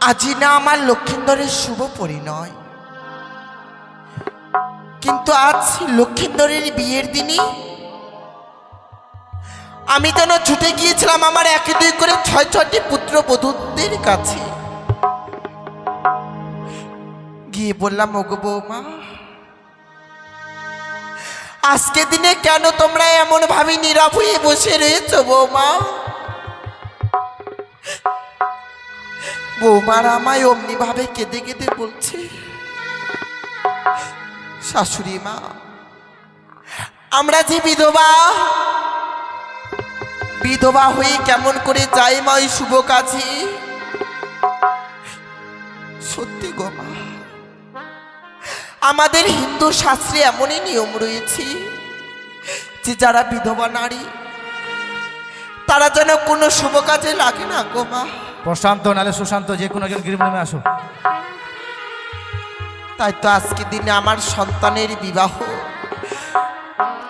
আজি না আমার লক্ষিন্দরের শুভ পরিণয়, কিন্তু আজ লক্ষিন্দরের বিয়ের দিনই আমি যেন ছুটে গিয়েছিলাম আমার একে দুই করে ছয় ছয়টি পুত্র বধূদের কাছে। গিয়ে বললাম, ওগো বৌমা, আজকে দিনে কেন তোমরা এমন ভাবে নীরব হয়ে বসে রয়েছো বৌমা? বৌমার আমায় অমনি ভাবে কেঁদে কেঁদে বলছে, শাশুড়ি মা, আমরা যে বিধবা, বিধবা হয়ে কেমন করে যাই মা ওই শুভ কাজে? সত্যি গো মা, আমাদের হিন্দু শাস্ত্রে এমনই নিয়ম রয়েছে যে যারা বিধবা নারী তারা যেন কোনো শুভ কাজে লাগে না গো মা। প্রশান্ত নালে সুশান্ত, যে কোনো একজন গৃহবধূ আসো। তাই তো আজকে দিনে আমার সন্তানের বিবাহ,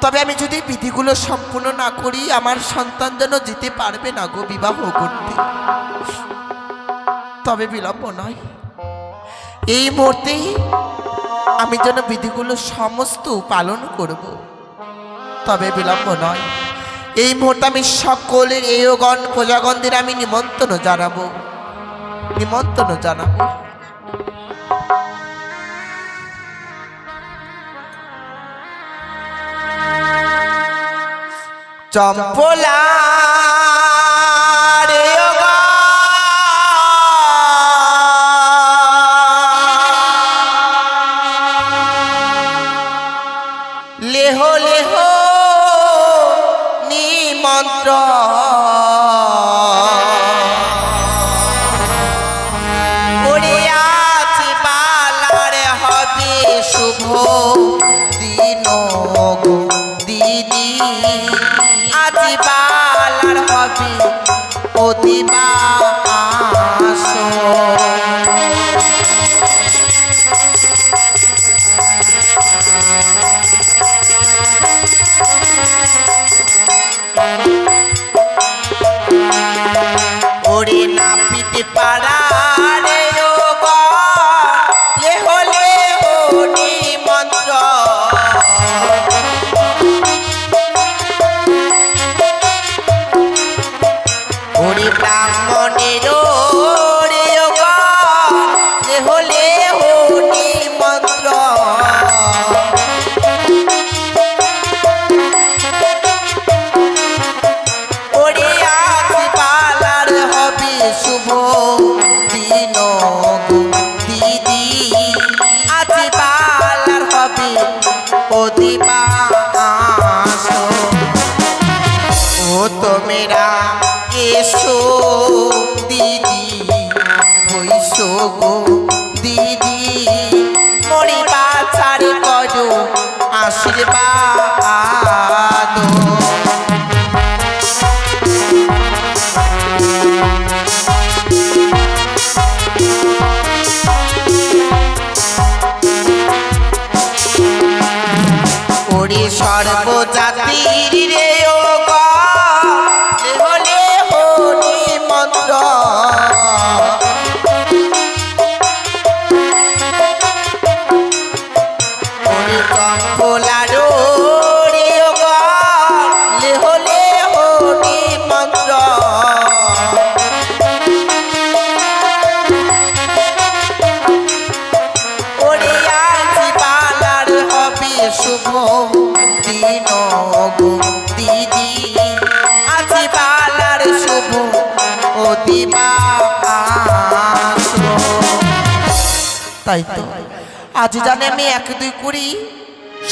তবে আমি যদি বিধিগুলো সম্পূর্ণ না করি আমার সন্তান যেন যেতে পারবে না গো বিবাহ করতে। তবে বিলম্ব নয়, এই মুহূর্তেই আমি যেন বিধিগুলো সমস্ত পালন করব। তবে বিলম্ব নয়, এই মুহূর্তে আমি সকলের এয়গণ প্রজাগণদের আমি নিমন্ত্রণ জানাবো, নিমন্ত্রণ জানাবো। চম্পলা লেহ লেহ নিমন্ত্র আছে পালার হবে শুভ দিন গো দিদি, আজি পালার হবে অধিবাস। ওরে না পিতে পারা রে ও লেহ লেহ নিমন্ত্র, ওরে ব্রাহ্মণের রে ও লেহ লেহ নিমন্ত্র, ওরে আজ পালার হবে শুভ দিন গো দিদি, আজ পালার হবে অধিবাস। ও তোমেরা এসো দিদি, হইসো গো দিদি, মরি বাছার করো আশীর্বাদ। ওরে সর্বজাতির রে ও হলে হলি মন্ত্র, ওরে চম্পলার রে ও হলে হলি মন্ত্র, ওরে আজি পালার হবে শুভ দিন গো দিদি, আজি পালার শুভ অধিবাস। তাই তো আজ জানে আমি এক দুই করি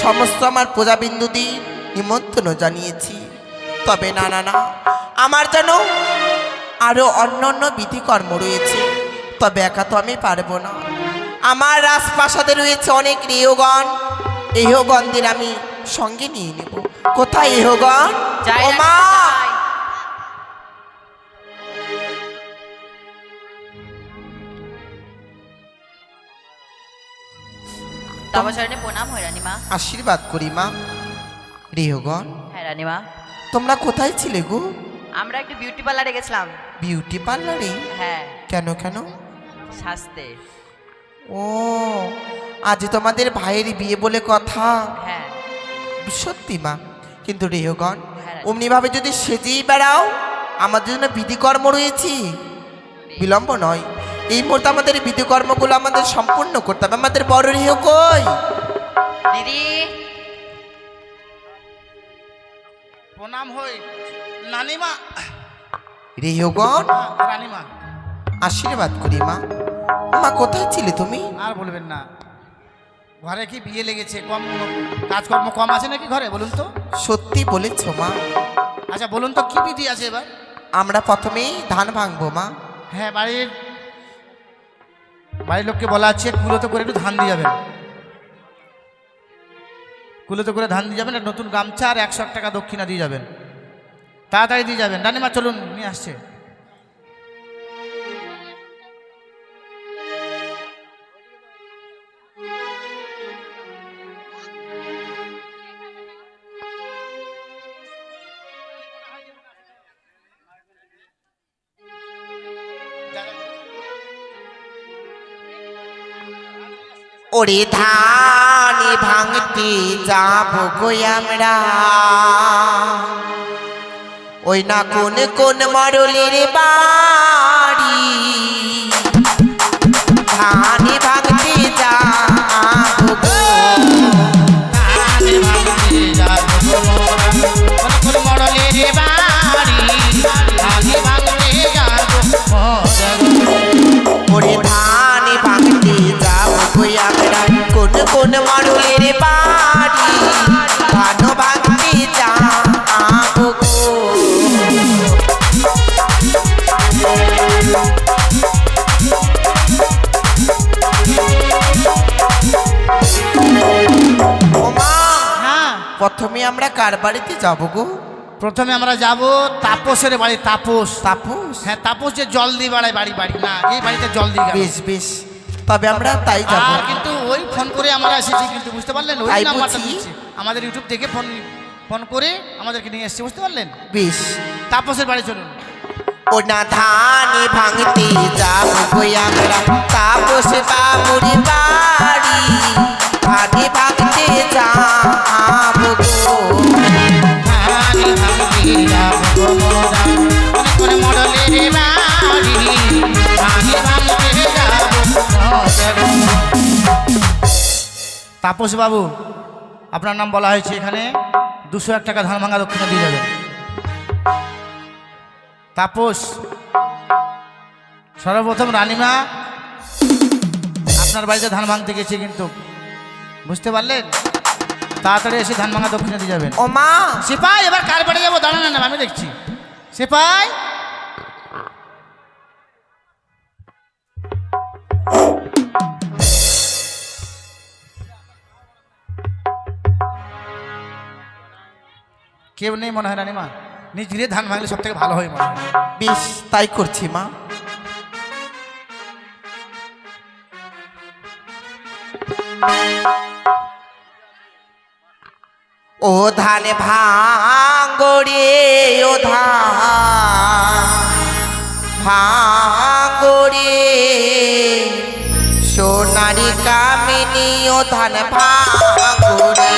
সমস্ত আমার প্রজাবিন্দুদের নিমন্ত্রণ জানিয়েছি। তবে না না না, আমার যেন আরো অন্য অন্য বিধিকর্ম রয়েছে, তবে একা তো আমি পারবো না। আমার রাজপ্রাসাদে রয়েছে অনেক ইহগণ, ইহগণদের আমি সঙ্গে নিয়ে নেব। কোথায় ইহগণ? ও মা, তব চরণে প্রণাম হয় রানীমা। আশীর্বাদ করি মা। গৃহগণ, হ্যাঁ রানীমা, তোমরা কোথায় ছিলে গো? আমরা একটা বিউটি পার্লারে গেছিলাম। বিউটি পার্লারে? হ্যাঁ। কেন কেন? সাজতে। ও আজ তোমাদের ভাইয়ের বিয়ে বলে কথা। হ্যাঁ সত্যি মা, কিন্তু রেহগণ হ্যাঁ। অমনি ভাবে যদি সেজেই বেড়াও, আমাদের জন্য বিধিকর্ম রয়েছে, বিলম্ব নয়। এই মুহূর্তে আমাদের এই বিধিকর্মগুলো আমাদের সম্পূর্ণ করতে হবে। আমাদের বড় রেহ কই? দিদি প্রণাম হই নানিমা। রেহগণ রানিমা আশীর্বাদ করি মা। মা কোথায় ছিলে তুমি? আর বলবেন না, ঘরে কি বিয়ে লেগেছে, কম কাজকর্ম কম আছে নাকি ঘরে বলুন তো? সত্যি বলেছ মা। আচ্ছা বলুন তো কি বিধি আছে এবার? আমরা প্রথমেই ধান ভাঙবো মা। হ্যাঁ, বাড়ির লোককে বলা আছে কুলোতে করে একটু ধান দিয়ে যাবেন, কুলোতে করে ধান দিয়ে যাবেন, আর নতুন গামছা আর 101 টাকা দক্ষিণা দিয়ে যাবেন, তাড়াতাড়ি দিয়ে যাবেন। রানিমা চলুন, নিয়ে আসছে। ওরে ধান ভাঙতে যাবো গো আমরা, ওই না কোন কোন মরলের বাড়ি। ধান ভাঙতে যাবো গো, ওরে ধান ভাঙতে যাবো গো আমরা, কোন কোন মরলের বাড়ি। ধান ভাঙতে যাবো গো। ওমা, হ্যাঁ, প্রথমে আমরা কার বাড়িতে যাবো গো? প্রথমে আমরা যাব তাপসের বাড়ি। তাপস, তাপস? হ্যাঁ, তাপস যে জল দিয়ে বাড়ায় বাড়ি বাড়ি না, এই বাড়িতে জল দিয়ে গেল। বেশ বেশ, তবে আমরা তাই যাবো। আর কিন্তু ওই ফোন করে আমরা এসেছি, কিন্তু বুঝতে পারলেন, ওই তাই নাম্বারটা বুঝি। দিচ্ছে আমাদের ইউটিউব থেকে ফোন করে আমাদেরকে নিয়ে এসেছে, বুঝতে পারলেন? বেশ, তাপসের বাড়ি চলুন। ও না ধান ভাঙতে যাবো গো আমরা, তাপস বাবুর বাড়ি। ধান ভাঙতে যাবো গো। তাপস বাবু, আপনার নাম বলা হয়েছে, এখানে 201 টাকা ধান ভাঙা দক্ষিণা দিয়ে যাবেন। তাপস, সর্বপ্রথম রানিমা আপনার বাড়িতে ধান ভাঙতে গেছে, কিন্তু বুঝতে পারলেন, তাড়াতাড়ি এসে ধান ভাঙা দক্ষিণা দিয়ে যাবেন। ও মা, সিপাই, এবার কার বাড়ি যাবো? দাঁড়ান না, আমি দেখছি। সিপাই, কেউ নেই মনে হয় রানিমা? নিজে ধান ভাঙলে সব থেকে ভালো হয় মনে হয়। বেশ তাই করছি মা। ও ধান ভাঙরে, ও ধান ভাঙরে, সোনারি কামিনী ও ধান ভাঙরে।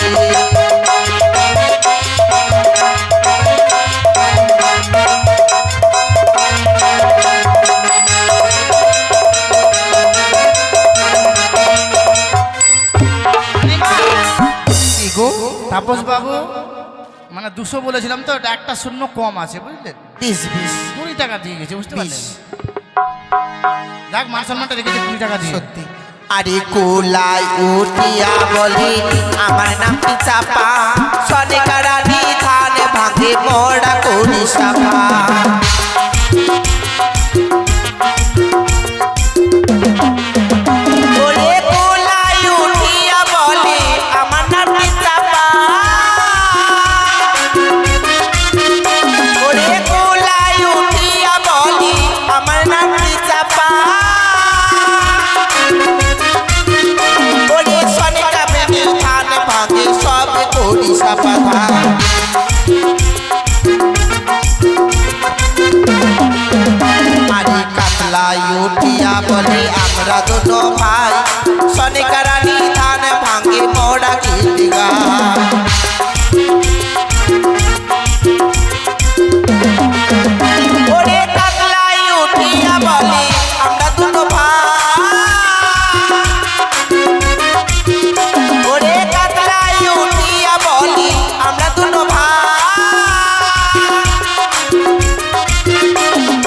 তাপস বাবু, মানে 200 বলেছিলাম তো, এটা একটা শূন্য কম আছে, বুঝলেন? 20 টাকা দিয়ে গেছে, বুঝতে পারলেন? যাক, মান সম্মানটা রেখেছে 20 টাকা দিয়ে। সত্যি। আরে কোলাই উঠিয়া বলে আমার নামটি চাপা, সনেকারানি ধান ভাঙে মোড়া করি সাপা। ওরে কোলাই উঠিয়া বলে আমার নামটি চাপা, ওরে কোলাই উঠিয়া বলে আমার নামটি চাপা। ওরে সনেকা বেনি ধান ভাঙে সব করি সাপা ধান। আরে কাতলাই উঠিয়া বলে আমরা দুনো ভাই সনিকা রানী ধান ভাঙে মোড়া গীত গায় ওরে কাকলাই উঠিয়া বলে আমরা দুনো ভাই ওরে কাকলাই উঠিয়া বলি আমরা দুনো ভাই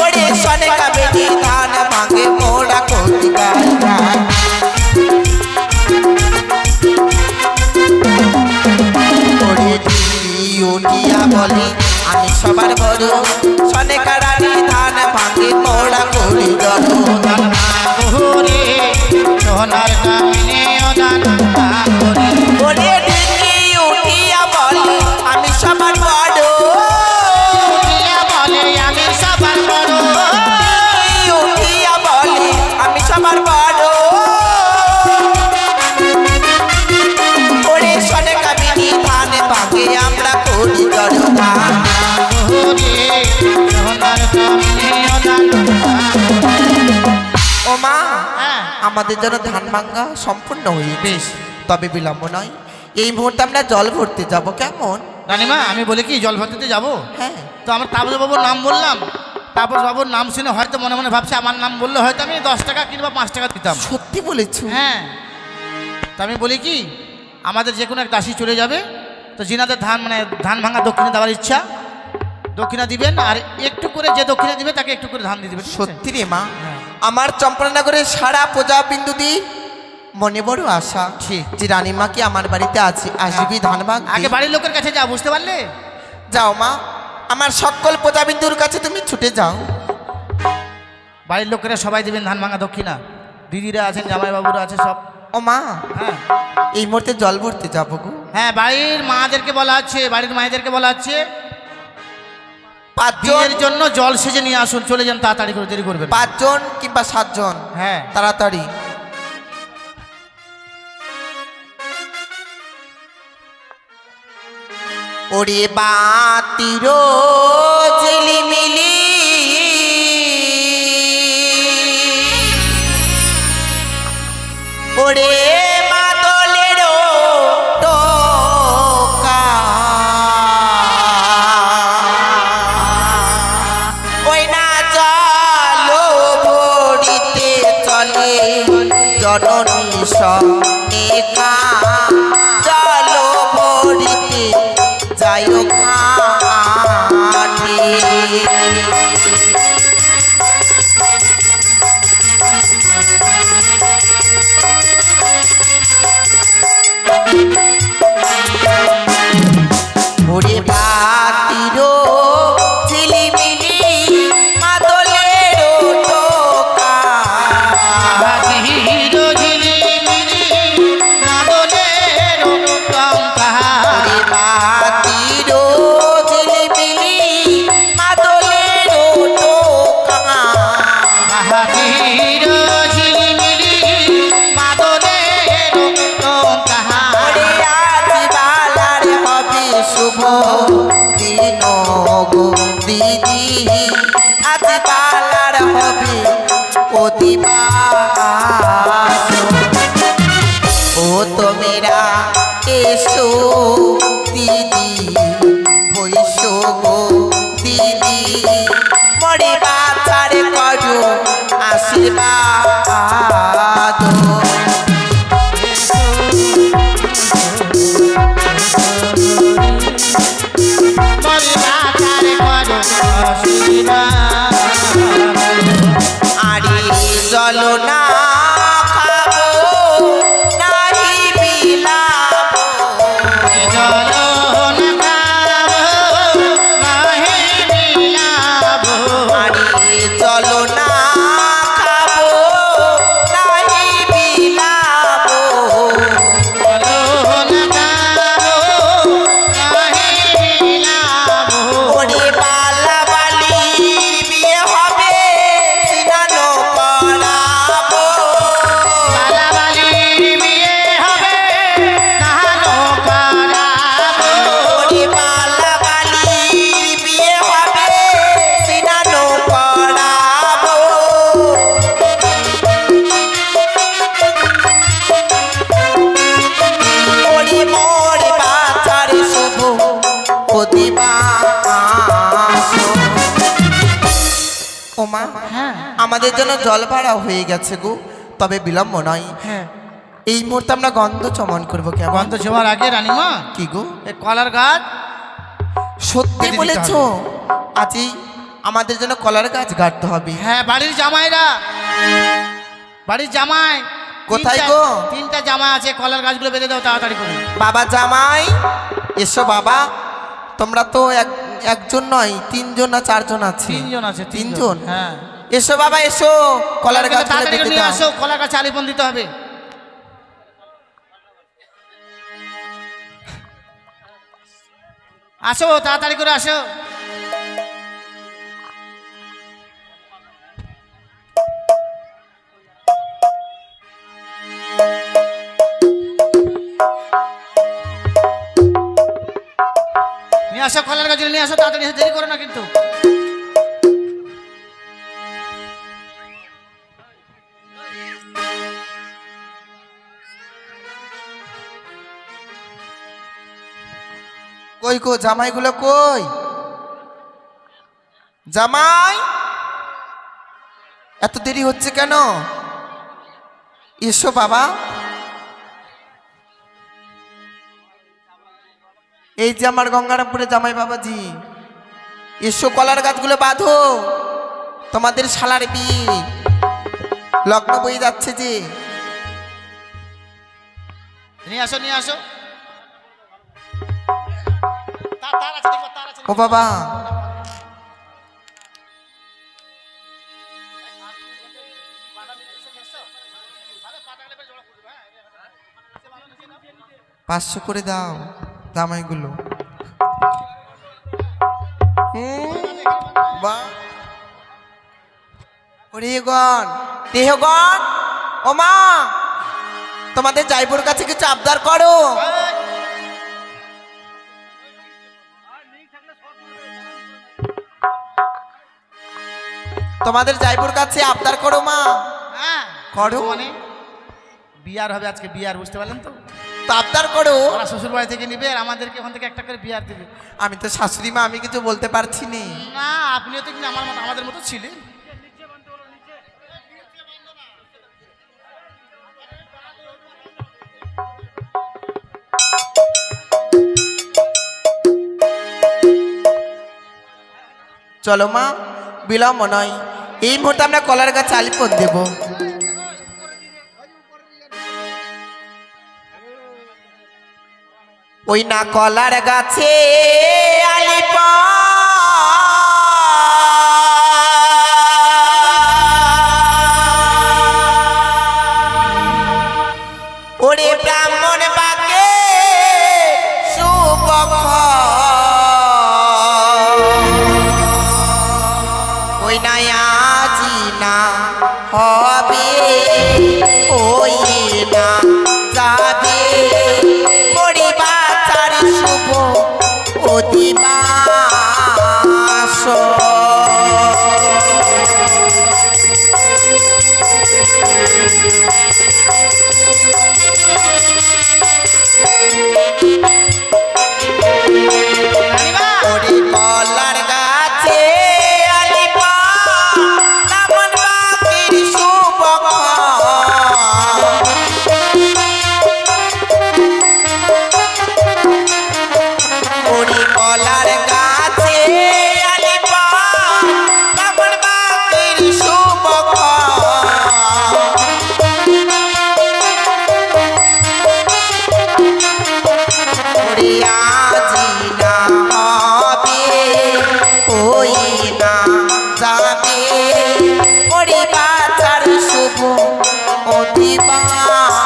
ওরে সনিকা বেটি ধান ভাঙে মোড়া গীত গায় ওরে দিদি উঠিয়া বলে আমি সবার বড় সনিকা রানী ধান ভাঙে মোড়া করি দর ধান ভাঙরে সোনার কামিনে ও ধান ভাঙরে ওরে দিদি উঠিয়া বলে আমি সবার বড় উঠিয়া বলে আমি সবার বড় দিদি উঠিয়া বলে আমি সবার বড় ওরে সনিকা বেটি ধান ভাঙে আমরা করি দর ধান ভাঙরে সোনার কামিনে ও ধান ও মা হ্যাঁ আমাদের যেন ধান ভাঙ্গা সম্পূর্ণ হয়ে বেশ তবে বিলম্ব নয় এই মুহূর্তে আমরা জল ভরতে যাব কেমন রানিমা আমি বলি কি জল ভরতে যাবো হ্যাঁ তো আমার তাপস বাবুর নাম বললাম তাপস বাবুর নাম শুনে হয়তো মনে মনে ভাবছে আমার নাম বললে হয়তো আমি 10 টাকা কিংবা 5 টাকা দিতাম সত্যি বলেছো হ্যাঁ তো আমি বলি কি আমাদের যে কোনো এক দাসী চলে যাবে তো যিনাদের ধান মানে ধান ভাঙা দক্ষিণা দেওয়ার ইচ্ছা দক্ষিণা দিবেন আর একটু করে যে দক্ষিণা দিবে তাকে একটু করে ধান দিয়ে দিবেন ঠিক আছে? সত্যি রে মা হ্যাঁ। আমার চম্পলনগরের সারা পূজা বিন্দু দি মনে বড় আশা ঠিক। যে রানীমা কি আমার বাড়িতে আছে আসবি ধান ভাঙ আগে বাড়ির লোকের কাছে যা বুঝতে পারলে যাও মা আমার সকল পূজা বিন্দুর কাছে তুমি ছুটে যাও বাড়ির লোকেরা সবাই দিবেন ধান ভাঙা দক্ষিণা দিদিরা আছেন জামাইবাবুরা আছে সব ও মা হ্যাঁ এই মুহূর্তে জল ভরতে যাবো গো হ্যাঁ বাড়ির মাদেরকে বলা হচ্ছে বাড়ির মায়েদেরকে বলা হচ্ছে 5 বিয়ের জন জন্য জল সেজে নিয়ে আসুন চলে যান তাড়াতাড়ি করে দেরি করবেন 5 জন কিংবা 7 জন হ্যাঁ তাড়াতাড়ি ওরে বাতির ঝিলিমিলি ওরে মাদলের টোকা ওই না চলো ভরিতে চলে জননী সনেকা চলো ভরিতে যাই ঘাটে ওরে বাতির ঝিলিমিলি মাদলের টোকা হিরো ঝিলিমিলি মাদলের টঙ্কা ওরে বাতির ঝিলিমিলি মাদলের টোকা হিরো ঝিলিমিলি মাদলের টঙ্কা ওরে আজ বালার হবে শুভ দিন গো দিদি আজ বালার হবে অতিবাস ও তো মেরা এসো দিদি হইসো গো দিদি মরে বাচ্চার করো আশীর্বাদ মরি বাজার করো আশীর্বাদ আরে চলো না খাবো নাহি বিলাবো চলো না গাবো নাহি বিলাবো আরে চলো না খাবো নাহি বিলাবো চলো না গাবো নাহি বিলাবো ওরে বালা বালির বিয়ে হবে সিনানো করাবো আমাদের জন্য জল ভাড়া হয়ে গেছে গো, তবে বিলম্ব নয়। হ্যাঁ, এই মুহূর্তে আমরা গন্ধ চমন করবো কেমন? গন্ধ ছোঁয়ার আগে রানীমা কি গো? এই কলার গাছ সত্যি দিতে বলেছ? আজই আমাদের জন্য কলার গাছ গাড়তে হবে। হ্যাঁ, বাড়ির জামাইরা, বাড়ির জামাই কোথায় গো? তিনটা জামাই আছে, কলার গাছগুলো বেঁধে দাও তাড়াতাড়ি করে। বাবা জামাই এসো বাবা, তোমরা তো একজন নয়, তিনজন না চারজন আছে? তিনজন আছে, তিনজন? হ্যাঁ, এসো বাবা এসো, কলার গাছ তাড়াতাড়ি করে নিয়ে আসো, কলার গাছ আলিপন দিতে হবে। আসো, তাড়াতাড়ি করে আসো। নিয়ে আসো কলার গাছ নিয়ে আসো, তাড়াতাড়ি এসে, দেরি করো না কিন্তু। কই গো জামাইগুলো কই? জামাই, এত দেরি হচ্ছে কেন? এসো বাবা। এই যে আমার গঙ্গারামপুরে জামাই বাবাজি, এসো কলার গাছগুলো বাঁধো, তোমাদের শালার বিয়ে লগ্ন বয়ে যাচ্ছে যে। নিয়ে আসো, নিয়ে আসো। তার আছে, দেখো, তার আছে। ও বাবা, পাঁচশো করে দাও জামাইগুলো। হরিগণ দেহগণ, ও মা, তোমাদের জাইবুর কাছে কিছু আবদার করো। তোমাদের জাইবুর কাছে আবদার করো মা। হ্যাঁ, করো। মানে বিয়ার হবে আজকে, বিয়ার, বুঝতে পারলেন তো? তো আবদার করো। ওরা শ্বশুর বাড়ি থেকে নিবে আর আমাদেরকে ওখান থেকে একটা করে বিয়ার দিবে। আমি তো শাশুড়ি মা, আমি কিছু বলতে পারছি নি। না, আপনিও তো কিন্তু আমার মতো, আমাদের মতো ছিলেন। চলো মা, বিলম্ব নয়, এই মুহূর্তে আমরা কলার গাছ আলিপন দেব। ওই না কলার গাছে আলিপন, ওরে ব্রাহ্মণ বাকে শুভক, ওই না আজি না হবে, ওই না যাবে, মরিবা চার শুভ অধিবাস। ওরে কলার গাছে আলিপন, ব্রাহ্মণ বাকের শুভক, ওরে কলার গাছে আলিপন, ব্রাহ্মণ বাকের শুভক, ওরে আজি না হবে, ওই না যাবে, ওরে বাচার শুভ অধিবাস।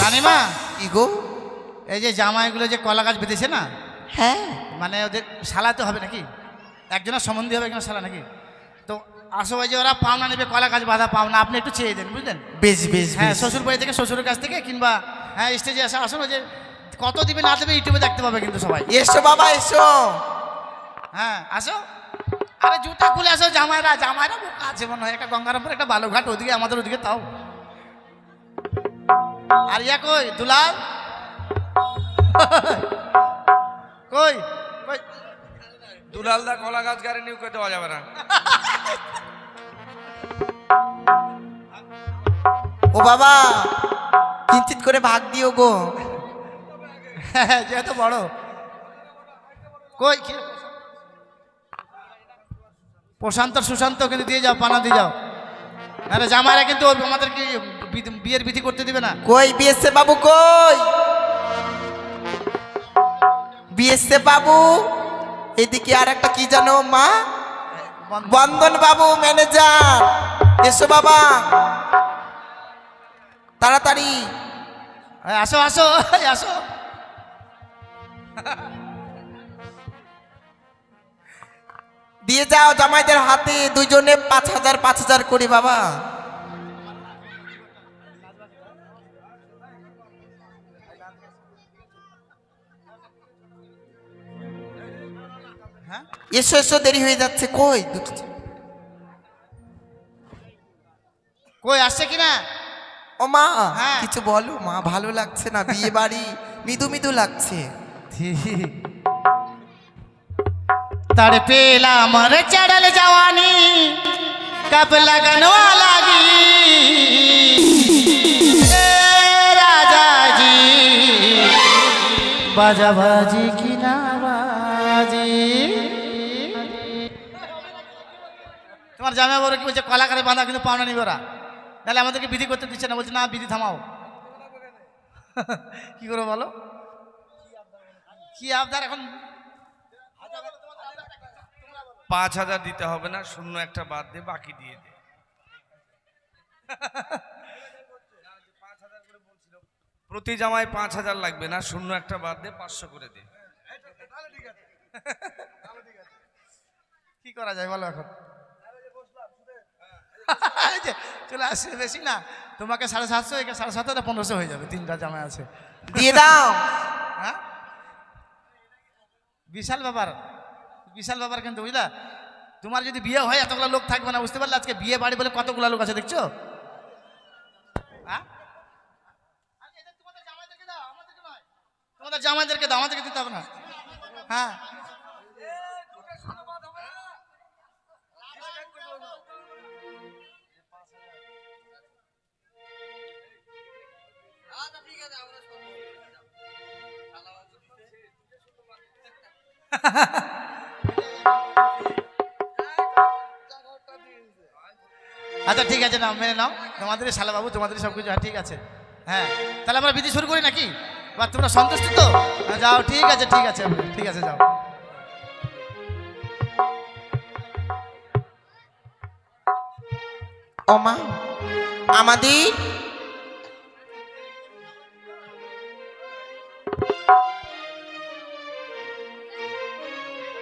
রানীমা, কি গো? এই যে জামাইগুলো যে কলা গাছ বেঁধেছে না, হ্যাঁ, মানে ওদের সালাতে হবে নাকি? একজনের সম্বন্ধী হবে, একজনের সালা নাকি? তো আসো, ওই যে ওরা পাওনা নেবে, কলা গাছ বাঁধা পাওনা, আপনি একটু চেয়ে দেন, বুঝলেন? বেশ বেশ হ্যাঁ, বেশ। শ্বশুর বাড়ি থেকে, শ্বশুরের কাছ থেকে, কিংবা হ্যাঁ স্টেজে আসা, আসুন, ওই যে কত দিবে না দেবে ইউটিউবে দেখতে পাবে কিন্তু সবাই। এসো বাবা এসো। হ্যাঁ, আসো। আরে জুতা খুলে আসো, জামাইরা, জামাইরা বোকা আছে মনে হয়, একটা গঙ্গারামপুর, একটা বালুঘাট, ওদিকে আমাদের ওদিকে তাও। আর ইয়া কই দুলাল, কই কই দুলালদা কলা গাছ গাড়ি নিউকে দেওয়া যাবে না। ও বাবা কিঞ্চিত করে ভাগ দিও গো। যেহেতু বড় কই প্রশান্ত সুশান্ত কিন্তু দিয়ে যাও, পানা দিয়ে যাও। আরে জামাইরা কিন্তু আমাদেরকে বিয়ের বিধি করতে দিবে না। কই বিএসএ বাবু কই? বিএসএ বাবু এদিকে আর একটা কি জানো মা? বন্ধন বাবু ম্যানেজার, এসো বাবা তাড়াতাড়ি। আসো আসো আসো। দিয়ে যাও জামাইদের হাতে দুইজনে 5,000 5,000 করে বাবা। এসো এসো দেরি হয়ে যাচ্ছে। কই কই আসছে কিনা? ও মা হ্যাঁ। কিছু বলো মা, ভালো লাগছে না, বিয়ে বাড়ি মৃদু মৃদু লাগছে। तार पेला मर चढ़ल जवानी कब लगनवा लागी ए राजा जी बाजा बाजी की ना बाजी। তোমার জামাই বড় কি বলছে কলা করে বাঁধা কিন্তু পাওনা নিবে ওরা, তাহলে আমাদেরকে বিধি করতে দিচ্ছে না। বলছে না বিধি থামাও। কি করে বলো কি আবদার? এখন 5,000 দিতে হবে না, শূন্য একটা বাদ দে, বাকি দিয়ে দে। প্রতি জামায় 5,000 লাগবে না, শূন্য একটা বাদ দে, 500 করে দে। কি করা যায় বলো এখন? এই যে চলে আসছে বেশি না, তোমাকে 750, একে 750, 1500 হয়ে যাবে। 3টা জামাই আছে, দিয়ে দাও। হ্যাঁ বিশাল ব্যাপার, বিশাল ব্যাপার কিন্তু বুঝলা। তোমার যদি বিয়ে হয় এতগুলো লোক থাকবে না, বুঝতে পারলে? আজকে বিয়ে বাড়ি বলে কতগুলো লোক আছে দেখছো? হ্যাঁ তোমাদের জামাইদেরকে দাও, আমাদেরকে নয়। তোমাদের জামাইদেরকে দাও, আমাদেরকে দিতে হবে না। হ্যাঁ আচ্ছা ঠিক আছে, নাও মেনে নাও, তোমাদের শালাবাবু তোমাদের সব কিছু। ঠিক আছে, হ্যাঁ তাহলে আমরা বিধি শুরু করি নাকি? বা তোমরা সন্তুষ্ট তো? যাও, ঠিক আছে ঠিক আছে ঠিক আছে, যাও। ও মা আমাদের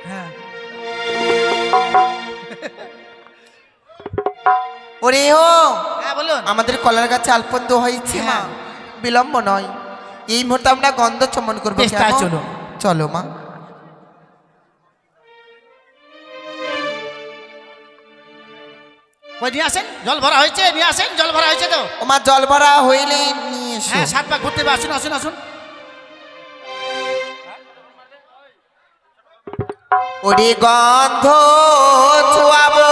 হ্যাঁ ওরে ও হ্যাঁ বলুন। আমাদের কলার গাছে আলপন্দ হয়েছে মা, হ্যাঁ। বিলম্ব নয়, এই মুহূর্তে আমরা গন্ধ চমন করবো। বেশ, তাই কেমন? চলো। চলো মা। কই নিয়ে আসেন, জল ভরা হয়েছে, নিয়ে আসেন, জল ভরা হয়েছে তো। ও মা জল ভরা হইলে নিয়ে এসো। হ্যাঁ 7 পাক ঘুরতে হবে, আসুন আসুন আসুন। ওরে গন্ধ ছোয়াবো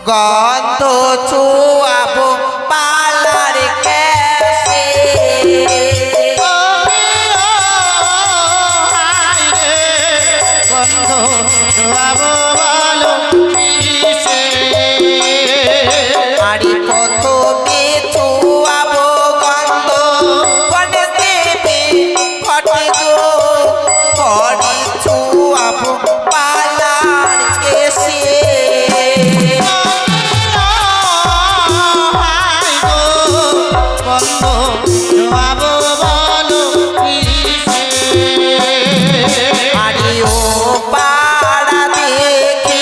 গন্ধ ছোয়াবো পালার কেসে বন্ধ ধোয়াবো ভালো কিসে? আরে কত ছোয়াবো গন্ধ গণেশ দেবে ঘটে গো ঘরে ছোয়াবো পালার কেসে বন্ধ ধোয়াবো ভালো কিসে? আরে ও পাড়া দেখে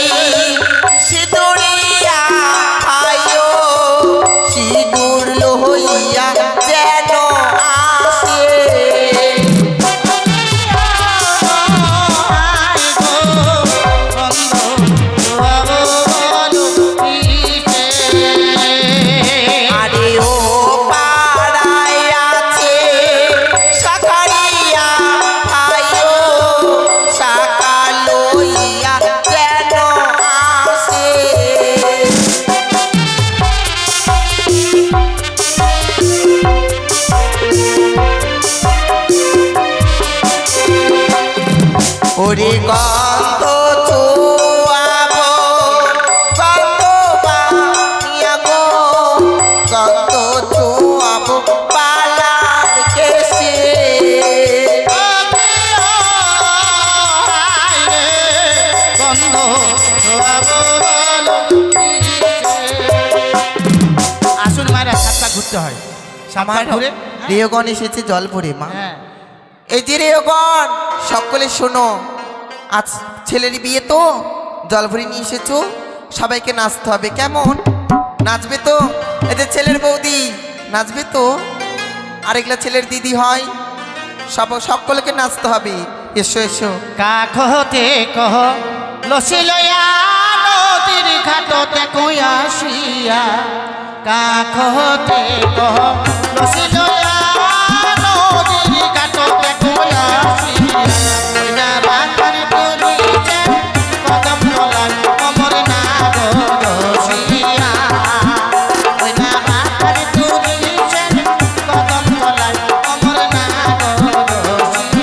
ওরে গন্ধ ছোয়াবো গন্ধ বানিয়া গো গন্ধ ছোয়াবো পালার কেশে গন্ধ ছোঁয়াবো বলো আসুন মায়েরা সাতটা ঘুরতে হয় সাতটা ঘুরে রেয়গণ এসেছে জল ভরে মা হ্যাঁ এই যে রেয়গণ সকলে শোনো আজ ছেলের বিয়ে তো জল ভরে নিয়ে এসেছো সবাইকে নাচতে হবে কেমন নাচবে তো এই যে ছেলের বৌদি নাচবে তো আরেকলা ছেলের দিদি হয় সকলকে নাচতে হবে এসো এসো কাখ হতে কহ লসি লয়া নদীর ঘাটতে কইয়াসিয়া কাখ হতে কহ লসি লয়া নদীর ঘাটতে কইয়াসিয়া ওইনা রাখার করিছে কদম তলার অমর না গরসিয়া ওইনা রাখার করিছে কদম তলার অমর না গরসিয়া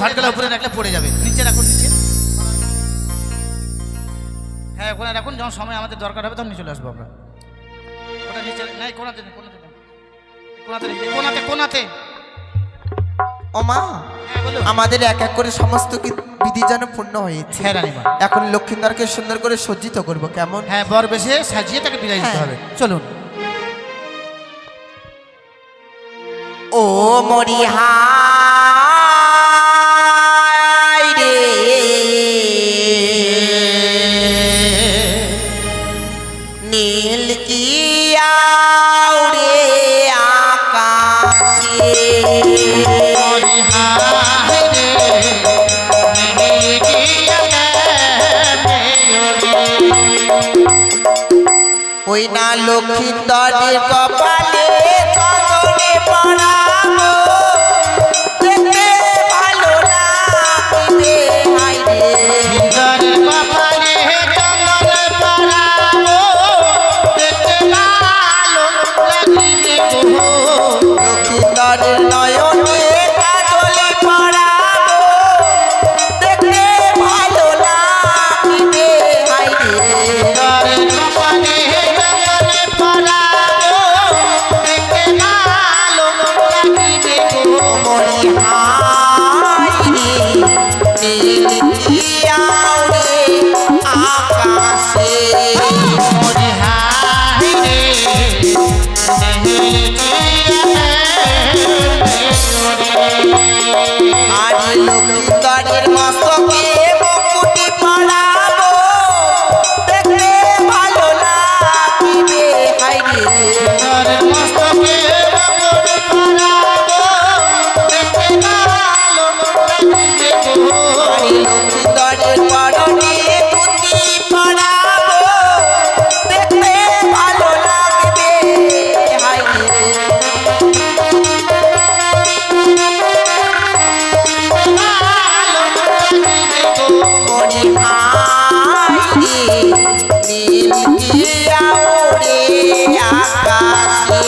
ঘটগুলো উপরে রাখলে পড়ে যাবে, নিচে রাখুন, নিচে। হ্যাঁ ওখানে রাখুন, যখন সময় আমাদের দরকার হবে তখন নিচে চলে আসবো আমরা। ওটা নিচে নাই, কোনাতে নেই, কোনাতে নেই, কোনাতে নেই, কোনাতে, কোনাতে। ও মা, হ্যাঁ বলো। আমাদের এক এক করে সমস্ত বিধি যেন পূর্ণ হয়েছে। হ্যাঁ রানীমা, এখন লক্ষ্মীন্দরকে সুন্দর করে সজ্জিত করব, কেমন? হ্যাঁ বর বেশে সাজিয়ে তাকে বিদায় দিতে হবে, চলুন। ও মরিহাই রে নীল কি আউড়ে আকাশে, ওই না লক্ষ্মীন্দরের কপালে চন্দনে পড়াবো দেখতে ভালো লাগবে হায় রে সুন্দর কপালে চন্দন পরাবো দেখতে ভালো লাগিবে গো লক্ষ্মীন্দরের নয়নে কাজলে পড়াবো দেখতে ভালো লাগবে হায় রে সুন্দর কপালে চন্দন পরাবো দেখতে ভালো লাগিবে গো মরি হায় রে নীলিয়াও রে আকাশে মরি হায় রে আরে লক্ষ্মীন্দরের মস্তকে মুকুটি পরাবো দেখতে ভালো লাগিবে হায় রে মস্তকে মুকুট পরাবো দেখতে ভালো লাগিবে গো আরে লক্ষ্মীন্দরের পরনে ধুতি পরাবো দেখতে ভালো লাগবে হায় রে মরি হায় রে নীলিয়াও রে আকাশে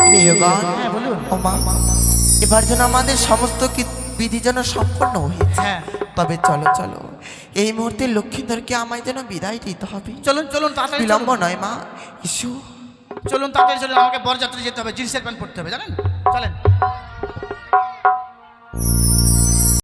প্রিয়গণ, ও মা, এবার যেন আমাদের সমস্ত বিধি যেন সম্পন্ন হয়েছে হ্যাঁ। তবে চলো চলো এই মুহূর্তে লক্ষ্মীধরকে আমায় যেন বিদায় দিতে হবে চলুন চলুন তাড়াতাড়ি বিলম্ব চলুন। নয় মা ইস্যু চলুন তাড়াতাড়ি চলুন আমাকে বরযাত্রী যেতে হবে জিন্সের প্যান্ট পরতে হবে জানেন চলেন